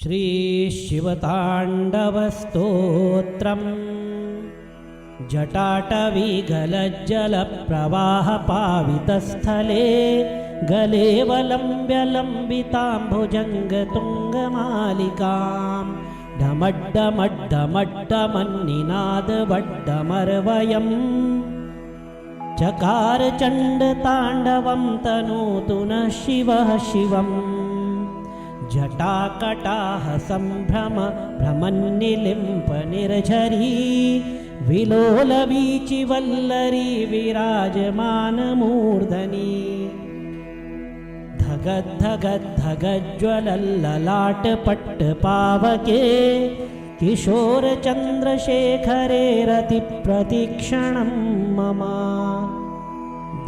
श्रीशिवताण्डवस्तोत्रम् जटाटवीगलज्जलप्रवाहपावितस्थले गलेवलम्ब्य लम्बिताम्भुजङ्गतुङ्गमालिकां ढमड्डमड्डमड्डमन्निनादवड्डमर्वयम् चकार चण्डताण्डवं तनोतु नः शिवः शिवम् जटाकटाह सम्भ्रम भ्रमन्निलिम्प निर्झरी विलोलवीचिवल्लरी विराजमानमूर्धनि धगद्धगद्धगज्ज्वलल्ललाटपट्टपावके किशोरचन्द्रशेखरे रतिप्रतीक्षणं मम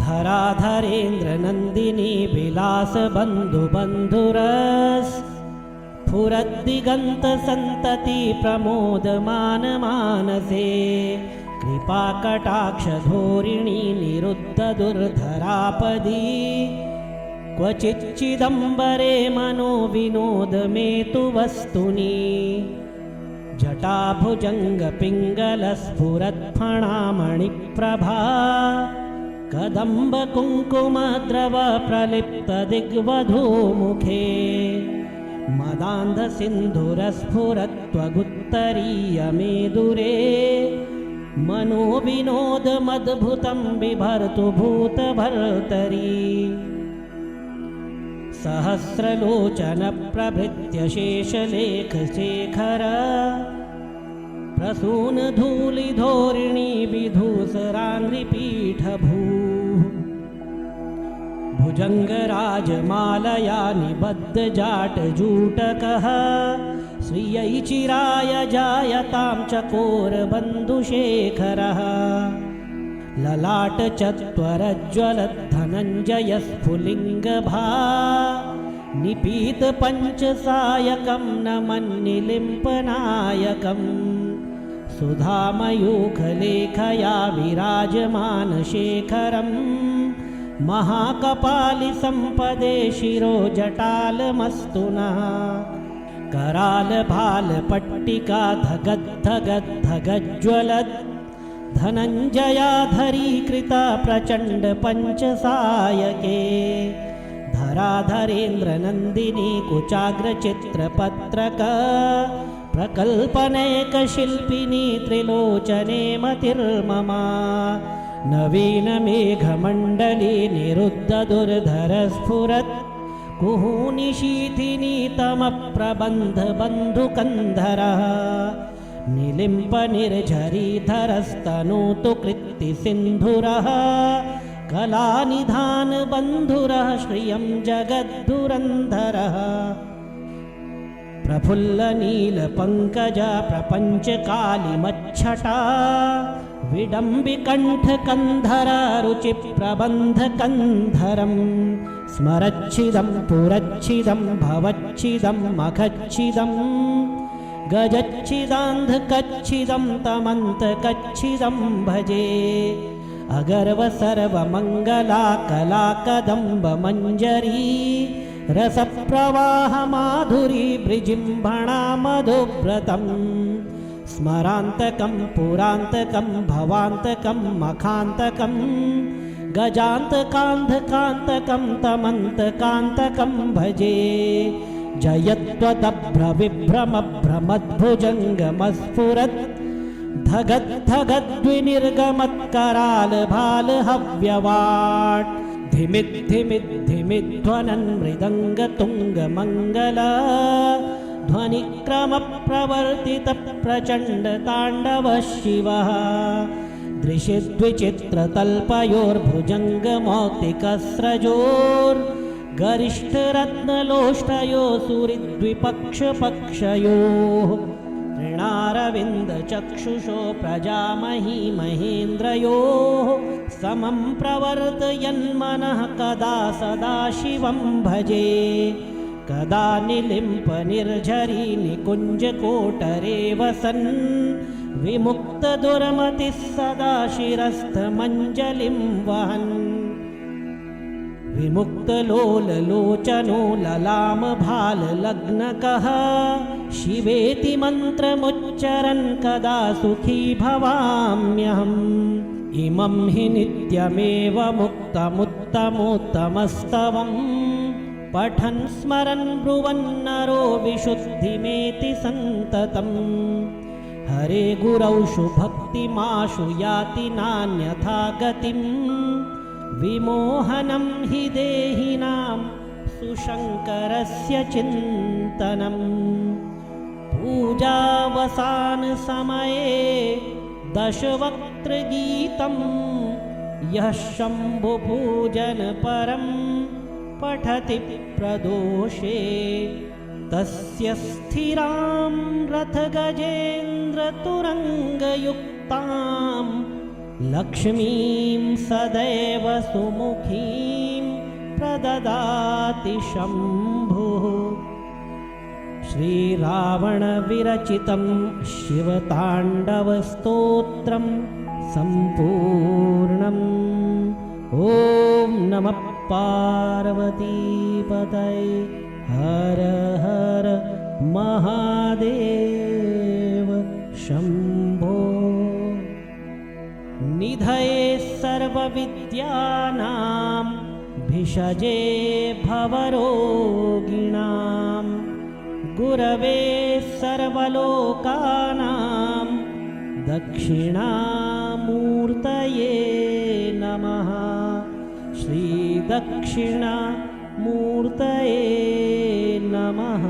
धराधरेन्द्रनन्दिनी विलासबन्धुबन्धुरस्फुरद्दिगन्तसन्तति प्रमोदमानमानसे कृपाकटाक्षधोरिणी निरुद्धदुर्धरापदी क्वचिच्चिदम्बरे मनोविनोदमेतु वस्तुनि जटाभुजङ्गपिङ्गलस्फुरत्फणामणिप्रभा कदम्बकुङ्कुमद्रवप्रलिप्तदिग्वधूमुखे मदान्धसिन्धुरस्फुरत्वगुत्तरीयमेदुरे मनोविनोदमद्भुतं बिभर्तु भूतभर्तरी सहस्रलोचनप्रभृत्य शेषलेखशेखर प्रसूनधूलिधोरिणी विधूसराङ्घ्रिपीठभूः भुजङ्गराजमालया निबद्धजाटजूटकः श्रियै चिराय जायतां चकोरबन्धुशेखरः ललाटचत्वरज्ज्वलद्धनञ्जयस्फुलिङ्गभा निपीतपञ्चसायकं नमन्निलिम्पनायकम् सुधामयूखलेखया विराजमानशेखरं महाकपालिसम्पदे शिरोजटालमस्तु नः करालभालपट्टिका धगद्धगद्धगज्ज्वलत् धनञ्जयाधरीकृता प्रचण्डपञ्चसायके धराधरेन्द्रनन्दिनी कुचाग्रचित्रपत्रक प्रकल्पनेकशिल्पिनी त्रिलोचने मतिर्मम नवीनमेघमण्डली निरुद्धदुर्धरस्फुरत् कुहूनिशीथिनी तमप्रबन्धबन्धुकन्धरः निलिम्पनिर्झरीधरस्तनोतु कृत्तिसिन्धुरः कलानिधानबन्धुरः श्रियं जगद्धुरन्धरः प्रफुल्लनीलपङ्कजा प्रपञ्चकालिमच्छटा विडम्बिकण्ठकन्धरा रुचिप्रबन्धकन्धरं स्मरच्छिदं पुरच्छिदं भवच्छिदं मखच्छिदं गजच्छिदान्धकच्छिदं तमन्तकच्छिदं भजे अगर्व सर्वमङ्गला कलाकदम्बमञ्जरी रसप्रवाहमाधुरी बृजिम्भणा मधुव्रतं स्मरान्तकं पुरान्तकं भवान्तकं मखान्तकं गजान्तकान्धकान्तकं तमन्तकान्तकं भजे जयत्वदभ्रविभ्रमभ्रमद्भुजङ्गमस्फुरत् धगद्धगद्विनिर्गमत्करालभालहव्यवाट् धिमिद्धिमिद्धिमिध्वनन् मृदङ्गतुङ्गमङ्गल ध्वनिक्रमप्रवर्तितप्रचण्डताण्डवः शिवः दृशिद्विचित्रतल्पयोर्भुजङ्गमौक्तिकस्रजोर्गरिष्ठरत्नलोष्टयो सुहृद्विपक्षपक्षयोः ऋणारविन्दचक्षुषो प्रजामही महेन्द्रयोः समं प्रवर्तयन्मनः कदा सदा शिवं भजे कदा निलिम्पनिर्झरी निकुञ्जकोटरे वसन् विमुक्तदुर्मतिः सदा शिरस्थमञ्जलिं वहन् विमुक्तलोललोचनो ललामभाललग्नकः शिवेति मन्त्रमुच्चरन् कदा सुखी भवाम्यहम् इमं हि नित्यमेव मुक्तमुत्तमोत्तमस्तवम् पठन् स्मरन् ब्रुवन्नरो विशुद्धिमेति सन्ततम् हरे गुरौषु भक्तिमाशु याति नान्यथा गतिम् विमोहनं हि देहिनां सुशङ्करस्य चिन्तनम् पूजावसानसमये दशवक्त्रगीतं यः शम्भुपूजनपरं पठति प्रदोषे तस्य स्थिरां रथगजेन्द्रतुरङ्गयुक्तां लक्ष्मीं सदैव सुमुखीं प्रददाति शम्भुः श्रीरावणविरचितं शिवताण्डवस्तोत्रं सम्पूर्णम् ॐ नमः पार्वतीपतये हर हर महादेव शम्भो निधये सर्वविद्यानां भिषजे भवरोगिणां गुरवे सर्वलोकानां दक्षिणामूर्तये नमः श्रीदक्षिणामूर्तये नमः।